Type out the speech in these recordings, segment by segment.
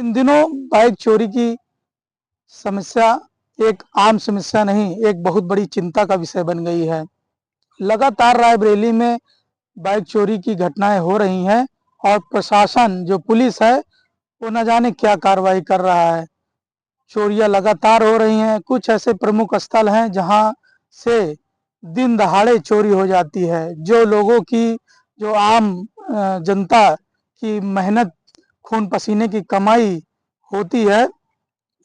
इन दिनों बाइक चोरी की समस्या एक आम समस्या नहीं, एक बहुत बड़ी चिंता का विषय बन गई है। लगातार रायबरेली में बाइक चोरी की घटनाएं हो रही हैं और प्रशासन जो पुलिस है वो न जाने क्या कार्रवाई कर रहा है। चोरियां लगातार हो रही हैं। कुछ ऐसे प्रमुख स्थल हैं जहां से दिन दहाड़े चोरी हो जाती है। जो लोगों की, जो आम जनता की मेहनत, खून पसीने की कमाई होती है,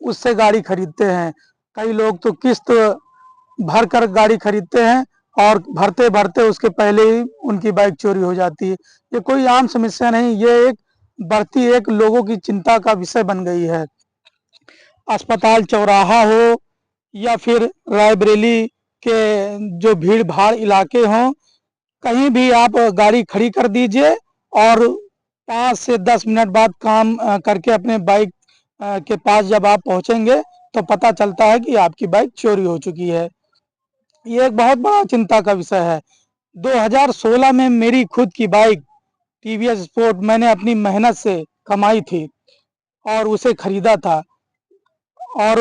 उससे गाड़ी खरीदते हैं। कई लोग तो किस्त भर कर गाड़ी खरीदते हैं और भरते भरते उसके पहले ही उनकी बाइक चोरी हो जाती है। ये कोई आम समस्या नहीं, ये एक बढ़ती एक लोगों की चिंता का विषय बन गई है। अस्पताल चौराहा हो या फिर रायबरेली के जो भीड़ भाड़ इलाके हों, कहीं भी आप गाड़ी खड़ी कर दीजिए और 5 से 10 मिनट बाद काम करके अपने बाइक के पास जब आप पहुंचेंगे तो पता चलता है कि आपकी बाइक चोरी हो चुकी है। ये एक बहुत बड़ा चिंता का विषय है। 2016 में मेरी खुद की बाइक टीवीएस स्पोर्ट मैंने अपनी मेहनत से कमाई थी और उसे खरीदा था, और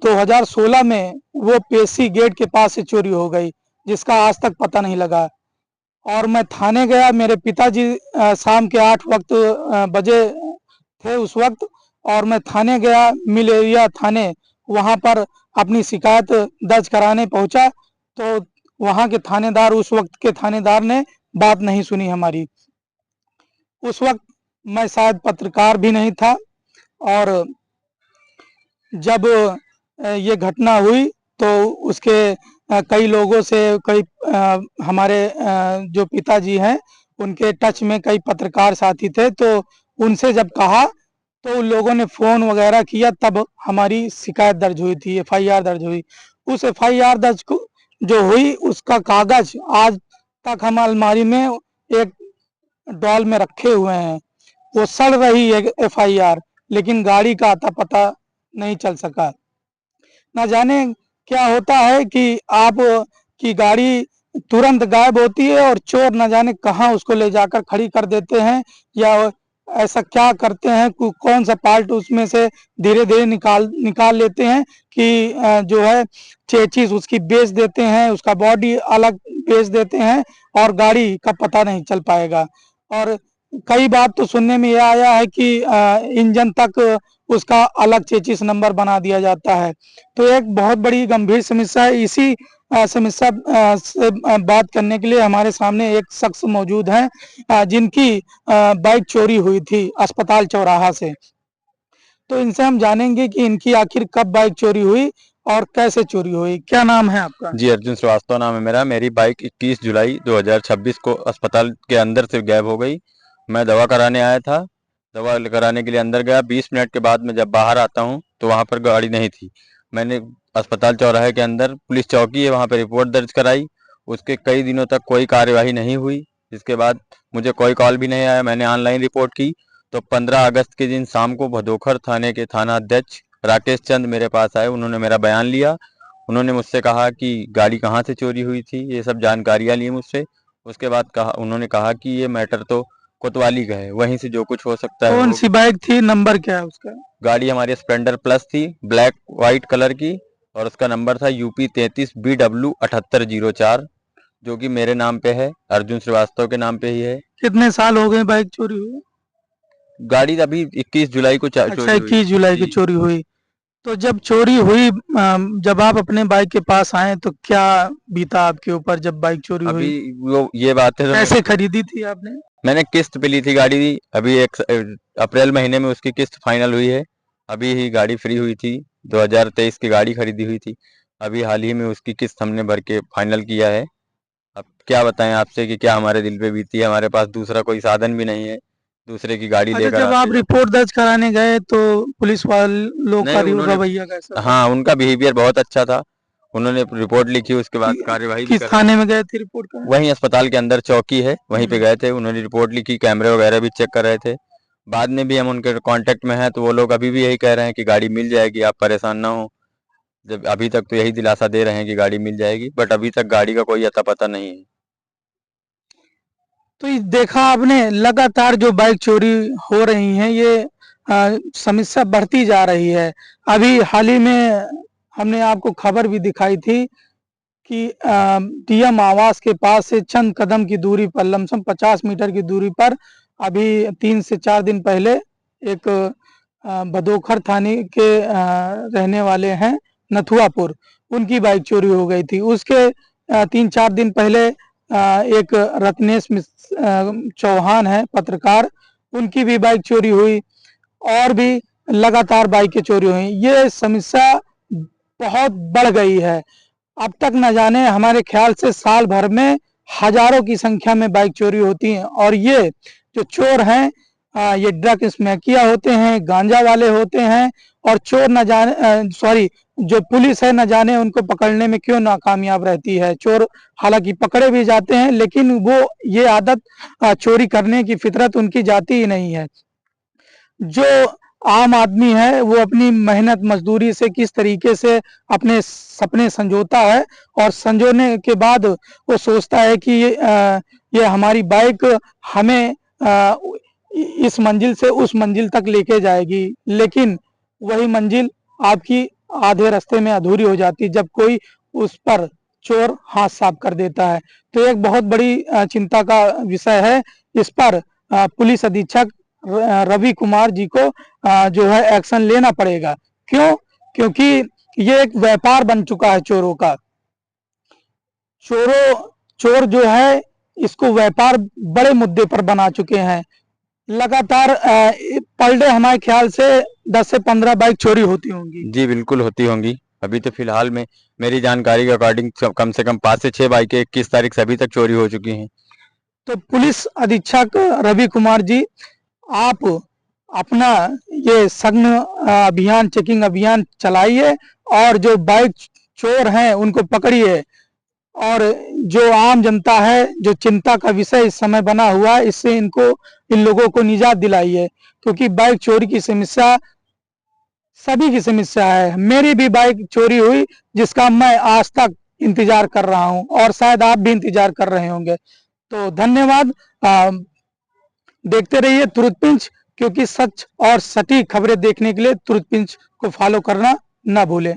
2016 में वो पेशी गेट के पास से चोरी हो गई, जिसका आज तक पता नहीं लगा। और मैं थाने गया, मेरे पिताजी शाम के 8 बजे थे उस वक्त, और मैं थाने गया, मिल एरिया थाने, वहाँ पर अपनी शिकायत दर्ज कराने पहुंचा तो वहाँ के थानेदार, उस वक्त के थानेदार ने बात नहीं सुनी हमारी। उस वक्त मैं शायद पत्रकार भी नहीं था, और जब ये घटना हुई तो उसके कई लोगों से, कई हमारे जो पिताजी हैं उनके टच में कई पत्रकार साथी थे, तो उनसे जब कहा तो उन लोगों ने फ़ोन वगैरह किया, तब हमारी शिकायत दर्ज हुई थी, एफआईआर दर्ज हुई। उस एफआईआर दर्ज जो हुई उसका कागज़ आज तक हम अलमारी में एक ड्रॉर में रखे हुए हैं। वो सड़ रही है एफआईआर, लेकिन गाड़ी का अता पता नहीं चल सका। ना जाने क्या होता है कि आप की गाड़ी तुरंत गायब होती है और चोर न जाने कहाँ उसको ले जाकर खड़ी कर देते हैं, या ऐसा क्या करते हैं, कौन सा पार्ट उसमें से धीरे धीरे निकाल लेते हैं कि जो है चेचिस उसकी बेच देते हैं, उसका बॉडी अलग बेच देते हैं और गाड़ी का पता नहीं चल पाएगा। और कई बार तो सुनने में यह आया है कि इंजन तक उसका अलग चेचिस नंबर बना दिया जाता है। तो एक बहुत बड़ी गंभीर समस्या है। इसी समस्या से बात करने के लिए हमारे सामने एक शख्स मौजूद हैं जिनकी बाइक चोरी हुई थी अस्पताल चौराहा से। तो इनसे हम जानेंगे कि इनकी आखिर कब बाइक चोरी हुई और कैसे चोरी हुई। क्या नाम है आपका? जी, अर्जुन श्रीवास्तव नाम है मेरा। मेरी बाइक 21 जुलाई 2026 को अस्पताल के अंदर से गायब हो गई। मैं दवा कराने आया था, दवा कराने के लिए अंदर गया। 20 मिनट के बाद मैं जब बाहर आता हूँ तो वहाँ पर गाड़ी नहीं थी। मैंने अस्पताल चौराहे के अंदर पुलिस चौकी है, वहाँ पर रिपोर्ट दर्ज कराई। उसके कई दिनों तक कोई कार्यवाही नहीं हुई, जिसके बाद मुझे कोई कॉल भी नहीं आया। मैंने ऑनलाइन रिपोर्ट की तो 15 अगस्त के दिन शाम को भदोखर थाने के थाना अध्यक्ष राकेश चंद मेरे पास आए। उन्होंने मेरा बयान लिया। उन्होंने मुझसे कहा कि गाड़ी कहाँ से चोरी हुई थी, ये सब जानकारियाँ ली मुझसे। उसके बाद उन्होंने कहा कि ये मैटर तो कोतवाली का है, वहीं से जो कुछ हो सकता है कौन हो। सी बाइक थी, नंबर क्या है उसका? गाड़ी हमारी स्प्लेंडर प्लस थी, ब्लैक वाइट कलर की, और उसका नंबर था UP 33BW 7804, जो कि मेरे नाम पे है, अर्जुन श्रीवास्तव के नाम पे ही है। कितने साल हो गए बाइक चोरी हुई? गाड़ी अभी 21 जुलाई को अच्छा, चोरी हुई 21 जुलाई को जी। चोरी हुई। तो जब चोरी हुई, जब आप अपने बाइक के पास आए तो क्या बीता आपके ऊपर जब बाइक चोरी अभी हुई? वो ये बात है तो कैसे खरीदी थी आपने? मैंने किस्त पे ली थी गाड़ी। अभी अप्रैल महीने में उसकी किस्त फाइनल हुई है। अभी ही गाड़ी फ्री हुई थी। 2023 की गाड़ी खरीदी हुई थी। अभी हाल ही में उसकी किस्त हमने भर के फाइनल किया है। अब क्या बताएं आपसे कि क्या हमारे दिल पे बीती है। हमारे पास दूसरा कोई साधन भी नहीं है दूसरे की गाड़ी अच्छा, लेकर जब आते आप जाते। रिपोर्ट दर्ज कराने गए तो पुलिस वालों का नहीं, उन्होंने, रवैया कैसा था? हाँ, उनका बिहेवियर बहुत अच्छा था। उन्होंने रिपोर्ट लिखी, उसके बाद कार्यवाही भी किस कराई। थाने में गए थे रिपोर्ट कराने? वहीं अस्पताल के अंदर चौकी है, वहीं पे हम्म। गए थे। उन्होंने रिपोर्ट लिखी, कैमरे वगैरह भी चेक कर रहे थे। बाद में भी हम उनके कांटेक्ट में हैं, तो वो लोग अभी भी यही कह रहे हैं कि गाड़ी मिल जाएगी, आप परेशान ना हो। जब अभी तक तो यही दिलासा दे रहे हैं कि गाड़ी मिल जाएगी, बट अभी तक गाड़ी का कोई अता पता नहीं है। तो ये देखा आपने, लगातार जो बाइक चोरी हो रही हैं, ये समस्या बढ़ती जा रही है। अभी हाल ही में हमने आपको खबर भी दिखाई थी कि डीएम आवास के पास से चंद कदम की दूरी पर, लमसम 50 मीटर की दूरी पर, अभी 3 से 4 दिन पहले एक भदोखर थाने के रहने वाले हैं नथुआपुर, उनकी बाइक चोरी हो गई थी। उसके 3-4 दिन पहले एक रत्नेश चौहान है पत्रकार, उनकी भी बाइक चोरी हुई, और भी लगातार बाइकें चोरी हुई। ये समस्या बहुत बढ़ गई है। अब तक न जाने, हमारे ख्याल से साल भर में हजारों की संख्या में बाइक चोरी होती हैं, और ये जो चोर हैं ये ड्रग स्मैकिया होते हैं, गांजा वाले होते हैं, और चोर न जाने सॉरी जो पुलिस है न जाने उनको पकड़ने में क्यों नाकामयाब रहती है। चोर हालांकि पकड़े भी जाते हैं, लेकिन वो ये आदत चोरी करने की फितरत उनकी जाती ही नहीं है। जो आम आदमी है वो अपनी मेहनत मजदूरी से किस तरीके से अपने सपने संजोता है, और संजोने के बाद वो सोचता है कि ये हमारी बाइक हमें इस मंजिल से उस मंजिल तक लेके जाएगी, लेकिन वही मंजिल आपकी आधे रास्ते में अधूरी हो जाती है जब कोई उस पर चोर हाथ साफ कर देता है। तो एक बहुत बड़ी चिंता का विषय है। इस पर पुलिस अधीक्षक रवि कुमार जी को जो है एक्शन लेना पड़ेगा। क्यों? क्योंकि ये एक व्यापार बन चुका है चोरों का। चोर जो है इसको व्यापार बड़े मुद्दे पर बना चुके हैं। लगातार पर डे हमारे ख्याल से 10 से 15 बाइक चोरी होती होंगी। जी बिल्कुल होती होंगी। अभी तो फिलहाल में मेरी जानकारी के अकॉर्डिंग कम से कम 5 से 6 बाइकें 21 तारीख से अभी तक चोरी हो चुकी हैं। तो पुलिस अधीक्षक रवि कुमार जी, आप अपना ये सघन अभियान, चेकिंग अभियान चलाइए, और जो बाइक चोर हैं उनको पकड़िए, और जो आम जनता है, जो चिंता का विषय इस समय बना हुआ है, इससे इन लोगों को निजात दिलाइए। क्योंकि बाइक चोरी की समस्या सभी की समस्या है। मेरी भी बाइक चोरी हुई, जिसका मैं आज तक इंतजार कर रहा हूं, और शायद आप भी इंतजार कर रहे होंगे। तो धन्यवाद। देखते रहिए तुरंत पिंच, क्योंकि सच और सटीक खबरें देखने के लिए तुरंत पिंच को फॉलो करना ना भूलें।